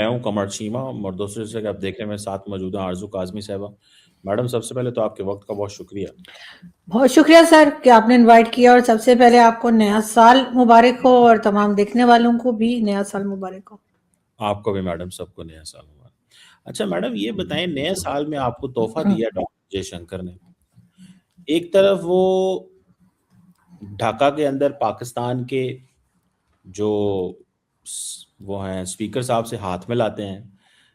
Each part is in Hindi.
मैं हूँ कमर चीमा और दूसरे से आप देखने में साथ मौजूद हैं आरजू काजमी साहबा। मैडम, सबसे पहले तो आपके वक्त का बहुत शुक्रिया। बहुत शुक्रिया सर कि आपने इनवाइट किया, और सबसे पहले आपको नया साल मुबारक हो और तमाम देखने वालों को भी नया साल मुबारक हो। आपको भी मैडम, सबको नया साल मुबारक। अच्छा मैडम, ये बताएं, नए साल में आपको तोहफा दिया डॉक्टर जयशंकर ने। एक तरफ वो ढाका के अंदर पाकिस्तान के जो वो हैं स्पीकर साहब से हाथ में लाते हैं,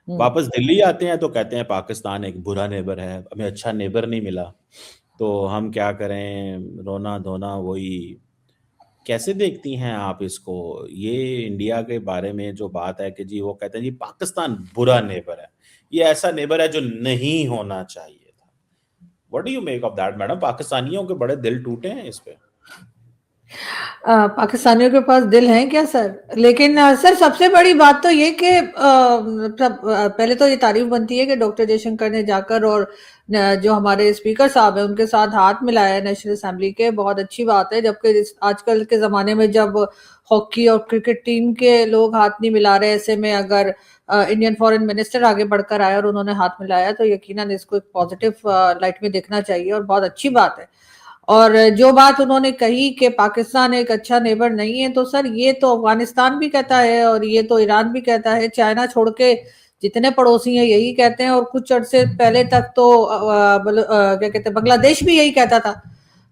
वापस दिल्ली आते हैं तो कहते हैं पाकिस्तान एक बुरा नेबर है, हमें अच्छा नेबर नहीं मिला, तो हम क्या करें, रोना धोना वही। कैसे देखती हैं आप इसको? ये इंडिया के बारे में जो बात है कि जी वो कहते हैं जी पाकिस्तान बुरा नेबर है, ये ऐसा नेबर है जो नहीं होना चाहिए था। What do you make of that madam? पाकिस्तानियों के बड़े दिल टूटे हैं इस पे। पाकिस्तानियों के पास दिल है क्या सर? लेकिन सर, सबसे बड़ी बात तो ये कि पहले तो ये तारीफ बनती है कि डॉक्टर जयशंकर ने जाकर और जो हमारे स्पीकर साहब हैं उनके साथ हाथ मिलाया नेशनल असेंबली के, बहुत अच्छी बात है। जबकि आजकल के ज़माने में जब हॉकी और क्रिकेट टीम के लोग हाथ नहीं मिला रहे, ऐसे में अगर इंडियन फॉरेन मिनिस्टर आगे बढ़कर आए और उन्होंने हाथ मिलाया तो यकीनन इसको एक पॉजिटिव लाइट में देखना चाहिए और बहुत अच्छी बात है। और जो बात उन्होंने कही कि पाकिस्तान एक अच्छा नेबर नहीं है, तो सर ये तो अफगानिस्तान भी कहता है और ये तो ईरान भी कहता है, चाइना छोड़ के जितने पड़ोसी हैं यही कहते हैं। और कुछ अरसे पहले तक तो क्या कहते हैं, बांग्लादेश भी यही कहता था।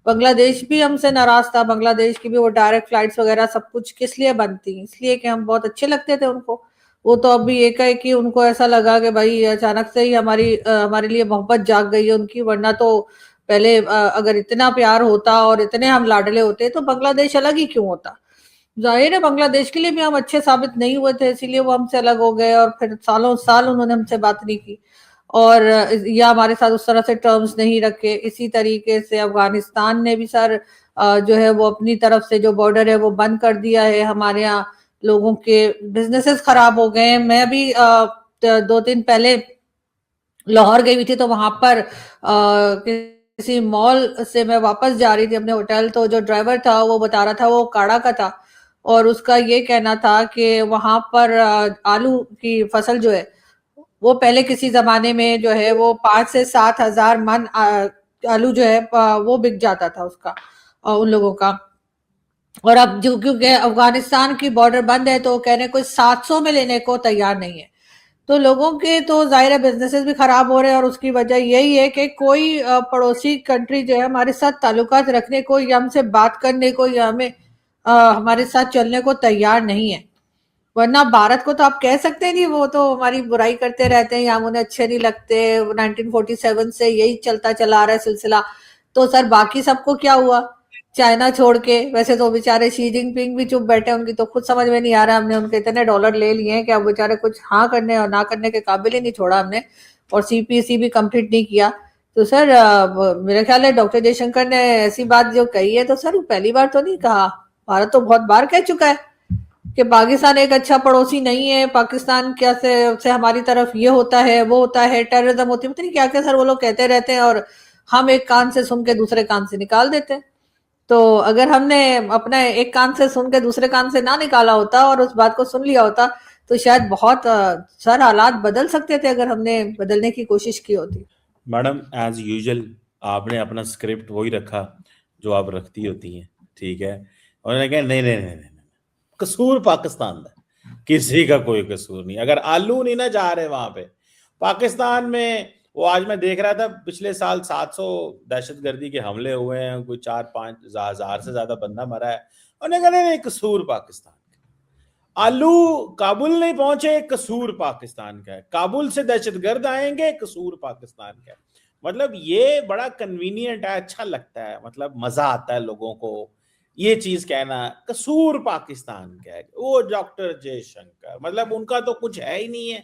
बांग्लादेश भी हमसे नाराज था, बांग्लादेश की भी वो डायरेक्ट फ्लाइट्स वगैरह सब कुछ किस लिए बंद थी? इसलिए कि हम बहुत अच्छे लगते थे उनको। वो तो अभी एक है कि उनको ऐसा लगा कि भाई अचानक से ही हमारे लिए मोहब्बत जाग गई है उनकी, वरना तो पहले अगर इतना प्यार होता और इतने हम लाडले होते तो बांग्लादेश अलग ही क्यों होता? जाहिर है बांग्लादेश के लिए भी हम अच्छे साबित नहीं हुए थे, इसीलिए वो हमसे अलग हो गए और फिर सालों साल उन्होंने हमसे बात नहीं की और या हमारे साथ उस तरह से टर्म्स नहीं रखे। इसी तरीके से अफगानिस्तान ने भी सर जो है वो अपनी तरफ से जो बॉर्डर है वो बंद कर दिया है। हमारे यहाँ लोगों के बिजनेसेस खराब हो गए हैं। मैं भी 2 दिन पहले लाहौर गई हुई थी, तो वहां पर किसी मॉल से मैं वापस जा रही थी अपने होटल, तो जो ड्राइवर था वो बता रहा था वो काड़ा का था और उसका ये कहना था कि वहां पर आलू की फसल जो है वो पहले किसी जमाने में जो है वो 5 से 7 हजार मन आलू जो है वो बिक जाता था उसका, उन लोगों का। और अब जो क्योंकि अफगानिस्तान की बॉर्डर बंद है तो वो कह रहे हैं कोई 700 में लेने को तैयार नहीं है। तो लोगों के तो जाहिर है बिजनेसेस भी खराब हो रहे हैं और उसकी वजह यही है कि कोई पड़ोसी कंट्री जो है हमारे साथ ताल्लुकात रखने को या हमसे बात करने को या हमें हमारे साथ चलने को तैयार नहीं है। वरना भारत को तो आप कह सकते हैं नहीं, वो तो हमारी बुराई करते रहते हैं या हम उन्हें अच्छे नहीं लगते। 1947 से यही चलता चला आ रहा है सिलसिला। तो सर बाकी सबको क्या हुआ चाइना छोड़ के? वैसे तो बेचारे शी जिनपिंग भी चुप बैठे, उनकी तो खुद समझ में नहीं आ रहा। हमने उनके इतने डॉलर ले लिए हैं कि अब बेचारे कुछ हाँ करने और ना करने के काबिल ही नहीं छोड़ा हमने, और सीपीसी भी कंप्लीट नहीं किया। तो सर मेरा ख्याल है डॉक्टर जयशंकर ने ऐसी बात जो कही है तो सर पहली बार तो नहीं कहा, भारत तो बहुत बार कह चुका है कि पाकिस्तान एक अच्छा पड़ोसी नहीं है। पाकिस्तान क्या से हमारी तरफ ये होता है वो होता है, टेररिज्म होती है, पता नहीं क्या क्या सर वो लोग कहते रहते हैं और हम एक कान से सुन के दूसरे कान से निकाल देते हैं। तो अगर हमने अपना एक कान से सुन के दूसरे कान से ना निकाला होता और उस बात को सुन लिया होता तो शायद बहुत सर हालात बदल सकते थे अगर हमने बदलने की कोशिश की होती। मैडम, एज यूजुअल आपने अपना स्क्रिप्ट वही रखा जो आप रखती होती हैं, ठीक है। उन्होंने कहा नहीं नहीं नहीं नहीं, कसूर पाकिस्तान का, किसी का कोई कसूर नहीं। अगर आलू नहीं ना जा रहे वहां पे पाकिस्तान में, वो आज मैं देख रहा था पिछले साल 700 दहशतगर्दी के हमले हुए हैं, कोई 4-5 हजार से ज्यादा बंदा मरा है। उन्होंने कहा नहीं नहीं, कसूर पाकिस्तान। आलू काबुल नहीं पहुंचे, कसूर पाकिस्तान का है। काबुल से दहशतगर्द आएंगे, कसूर पाकिस्तान का है। मतलब ये बड़ा कन्वीनियंट है, अच्छा लगता है, मतलब मजा आता है लोगों को ये चीज कहना, कसूर पाकिस्तान का है। वो डॉक्टर जयशंकर, मतलब उनका तो कुछ है ही नहीं है।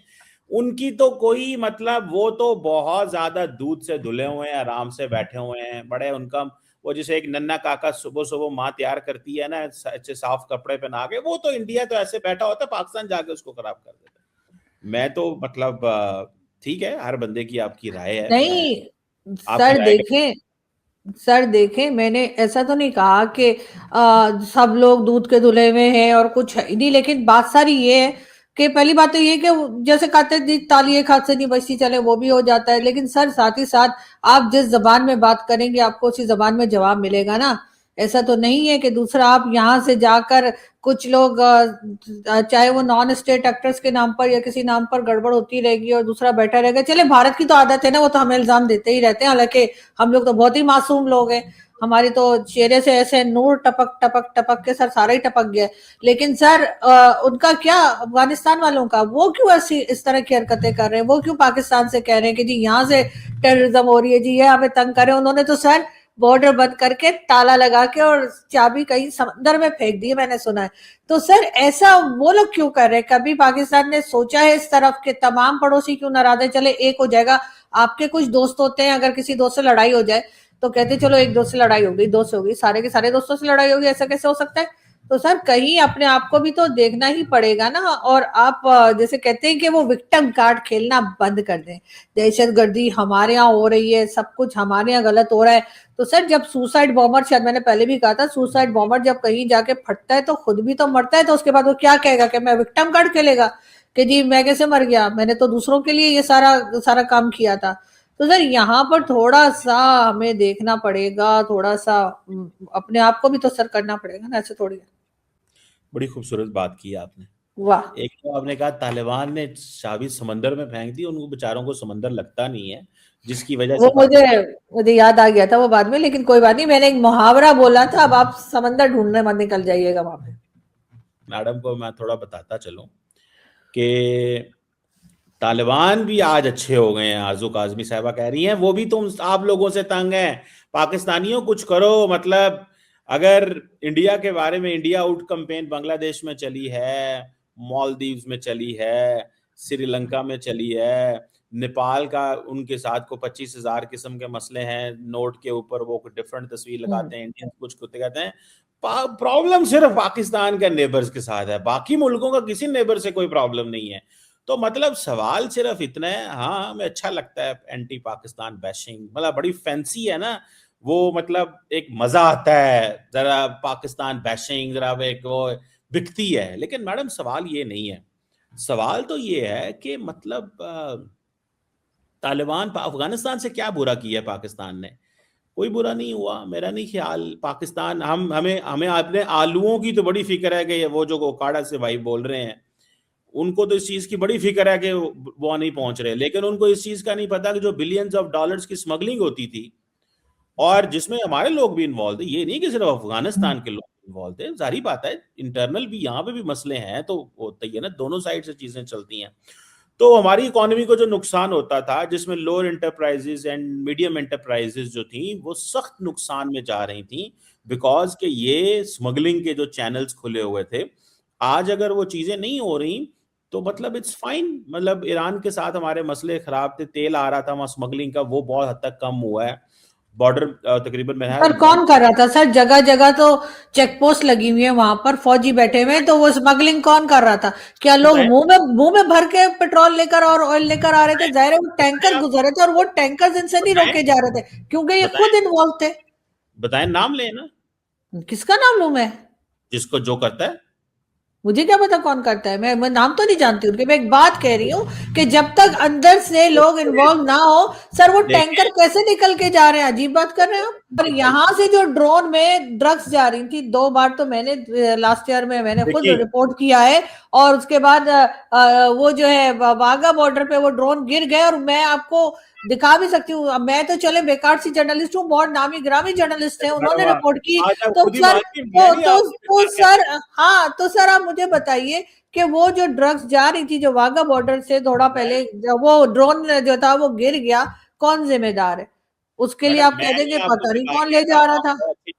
उनकी तो कोई मतलब, वो तो बहुत ज्यादा दूध से धुले हुए हैं, आराम से बैठे हुए हैं, बड़े उनका वो जैसे एक नन्ना काका सुबह सुबह माँ तैयार करती है ना अच्छे साफ कपड़े पहना के, वो तो इंडिया तो ऐसे बैठा होता है, पाकिस्तान जाके उसको खराब कर देता है। मैं तो मतलब ठीक है, हर बंदे की आपकी राय है, मैं नहीं आपकी सर राय के। देखें, सर देखें, मैंने ऐसा तो नहीं कहा कि सब लोग दूध के धुले में हैं और कुछ है ही नहीं, लेकिन बात सारी ये है कि पहली बात तो ये कि जैसे कहते हैं ताली एक हाथ से नहीं बजती, चले वो भी हो जाता है, लेकिन सर साथ ही साथ आप जिस जबान में बात करेंगे आपको उसी जबान में जवाब मिलेगा ना। ऐसा तो नहीं है कि दूसरा आप यहाँ से जाकर कुछ लोग चाहे वो नॉन स्टेट एक्टर्स के नाम पर या किसी नाम पर गड़बड़ होती रहेगी और दूसरा बैठा रहेगा। चले भारत की तो आदत है ना, वो तो हमें इल्जाम देते ही रहते हैं, हालांकि हम लोग तो बहुत ही मासूम लोग हैं, हमारी तो चेहरे से ऐसे नूर टपक टपक टपक के सर सारा ही टपक गया। लेकिन सर उनका क्या, अफगानिस्तान वालों का, वो क्यों ऐसी इस तरह की हरकतें कर रहे हैं? वो क्यों पाकिस्तान से कह रहे हैं कि जी यहाँ से टेररिज्म हो रही है, जी ये हमें तंग करे? उन्होंने तो सर बॉर्डर बंद करके ताला लगा के और चाबी कहीं समंदर में फेंक दी, मैंने सुना है। तो सर ऐसा वो लोग क्यों कर रहे हैं? कभी पाकिस्तान ने सोचा है इस तरफ के तमाम पड़ोसी क्यों नाराज है? चले एक हो जाएगा, आपके कुछ दोस्त होते हैं, अगर किसी दोस्त से लड़ाई हो जाए तो कहते चलो एक दोस्त से लड़ाई हो गई, दोस्त हो गई, सारे के सारे दोस्तों से लड़ाई होगी, ऐसा कैसे हो सकता है? तो सर कहीं अपने आप को भी तो देखना ही पड़ेगा ना। और आप जैसे कहते हैं कि वो विक्टिम कार्ड खेलना बंद कर दें, दहशतगर्दी हमारे यहाँ हो रही है, सब कुछ हमारे यहाँ गलत हो रहा है। तो सर जब सुसाइड बॉम्बर, शायद मैंने पहले भी कहा था, सुसाइड बॉम्बर जब कहीं जाके फटता है तो खुद भी तो मरता है, तो उसके बाद वो क्या कहेगा कि मैं विक्टिम कार्ड खेलेगा कि जी मैं कैसे मर गया, मैंने तो दूसरों के लिए ये सारा सारा काम किया था। तो सर यहाँ पर थोड़ा सा हमें देखना पड़ेगा, थोड़ा सा अपने आप को भी तो सर करना पड़ेगा ना, ऐसे थोड़ी। बड़ी खूबसूरत बात की आपने। वाह। एक तो आपने कहा तालिबान ने चाबी समंदर में फेंक दी, उनको बेचारों को समंदर लगता नहीं है, जिसकी वजह वो से मुझे मुझे याद आ गया था वो बाद में, लेकिन कोई बात नहीं, मैंने एक मुहावरा बोला था, अब आप समंदर ढूंढने मत निकल जाइएगा वहां पे। मैडम को मैं थोड़ा बताता चलूं कि तालिबान भी आज अच्छे हो गए हैं। आजू काजमी साहबा कह रही हैं वो भी तुम आप लोगों से तंग हैं, पाकिस्तानियों कुछ करो। मतलब अगर इंडिया के बारे में इंडिया आउट कैंपेन बांग्लादेश में चली है, मालदीव्स में चली है, श्रीलंका में चली है, नेपाल का उनके साथ को 25,000 किस्म के मसले हैं, नोट के ऊपर वो डिफरेंट तस्वीर लगाते हैं, इंडियन कुछ कुत्ते कहते हैं। प्रॉब्लम सिर्फ पाकिस्तान के नेबर्स के साथ है, बाकी मुल्कों का किसी नेबर से कोई प्रॉब्लम नहीं है। तो मतलब सवाल सिर्फ इतना है। हाँ हमें अच्छा लगता है एंटी पाकिस्तान बैशिंग, मतलब बड़ी फैंसी है ना वो, मतलब एक मजा आता है जरा पाकिस्तान बैशिंग, जरा एक वो बिकती है। लेकिन मैडम सवाल ये नहीं है, सवाल तो ये है कि मतलब तालिबान अफगानिस्तान से क्या बुरा किया पाकिस्तान ने? कोई बुरा नहीं हुआ मेरा नहीं ख्याल। पाकिस्तान हम हमें हमें अपने आलूओं की तो बड़ी फिक्र है कि वो जो ओकाड़ा से भाई बोल रहे हैं, उनको तो इस चीज की बड़ी फिक्र है कि वो नहीं पहुंच रहे, लेकिन उनको इस चीज का नहीं पता कि जो बिलियंस ऑफ डॉलर्स की स्मगलिंग होती थी और जिसमें हमारे लोग भी इन्वॉल्व थे, ये नहीं कि सिर्फ अफगानिस्तान के लोग इन्वॉल्व थे, जारी बात है इंटरनल भी यहाँ पे भी मसले हैं, तो होता ही है ना, दोनों साइड से चीजें चलती हैं। तो हमारी इकोनॉमी को जो नुकसान होता था, जिसमें lower enterprises and medium enterprises जो थी वो सख्त नुकसान में जा रही थी, बिकॉज के ये स्मगलिंग के जो चैनल्स खुले हुए थे। आज अगर वो चीजें नहीं हो रही तो मतलब इट्स फाइन। मतलब ईरान के साथ हमारे मसले खराब थे, तेल आ रहा था वहां स्मगलिंग का, वो बहुत हद तक कम हुआ है। बॉर्डर तकरीबन में है। पर कौन कर रहा था सर? जगह जगह तो चेक पोस्ट लगी हुई है, वहां पर फौजी बैठे हुए हैं, तो वो स्मगलिंग कौन कर रहा था? क्या लोग मुंह में भर के पेट्रोल लेकर और ऑयल लेकर आ रहे थे? जाहिर है वो टैंकर गुजर रहे थे और वो टैंकर इनसे नहीं रोके जा रहे थे, क्योंकि ये खुद इन्वॉल्व थे। बताएं नाम लें ना, किसका नाम लूं मैं? जिसको जो करता है। मुझे क्या पता कौन करता है, मैं नाम तो नहीं जानती उनके। मैं एक बात कह रही हूँ कि जब तक अंदर से लोग इन्वॉल्व ना हो, सर वो टैंकर कैसे निकल के जा रहे हैं? अजीब बात कर रहे हैं आप। पर यहाँ से जो ड्रोन में ड्रग्स जा रही थी, 2 बार तो मैंने लास्ट ईयर में मैंने खुद रिपोर्ट किया है, और उसके बाद वो जो है वाघा बॉर्डर पे वो ड्रोन गिर गए, और मैं आपको दिखा भी सकती हूँ। मैं तो चले बेकार सी जर्नलिस्ट हूँ, बहुत नामी ग्रामी जर्नलिस्ट है, उन्होंने रिपोर्ट की। तो सर सर हाँ, तो सर आप मुझे बताइए कि वो जो ड्रग्स जा रही थी जो वाघा बॉर्डर से थोड़ा पहले, वो ड्रोन जो था वो गिर गया, कौन जिम्मेदार है उसके लिए? आप कह देंगे पता नहीं कौन ले जा रहा था।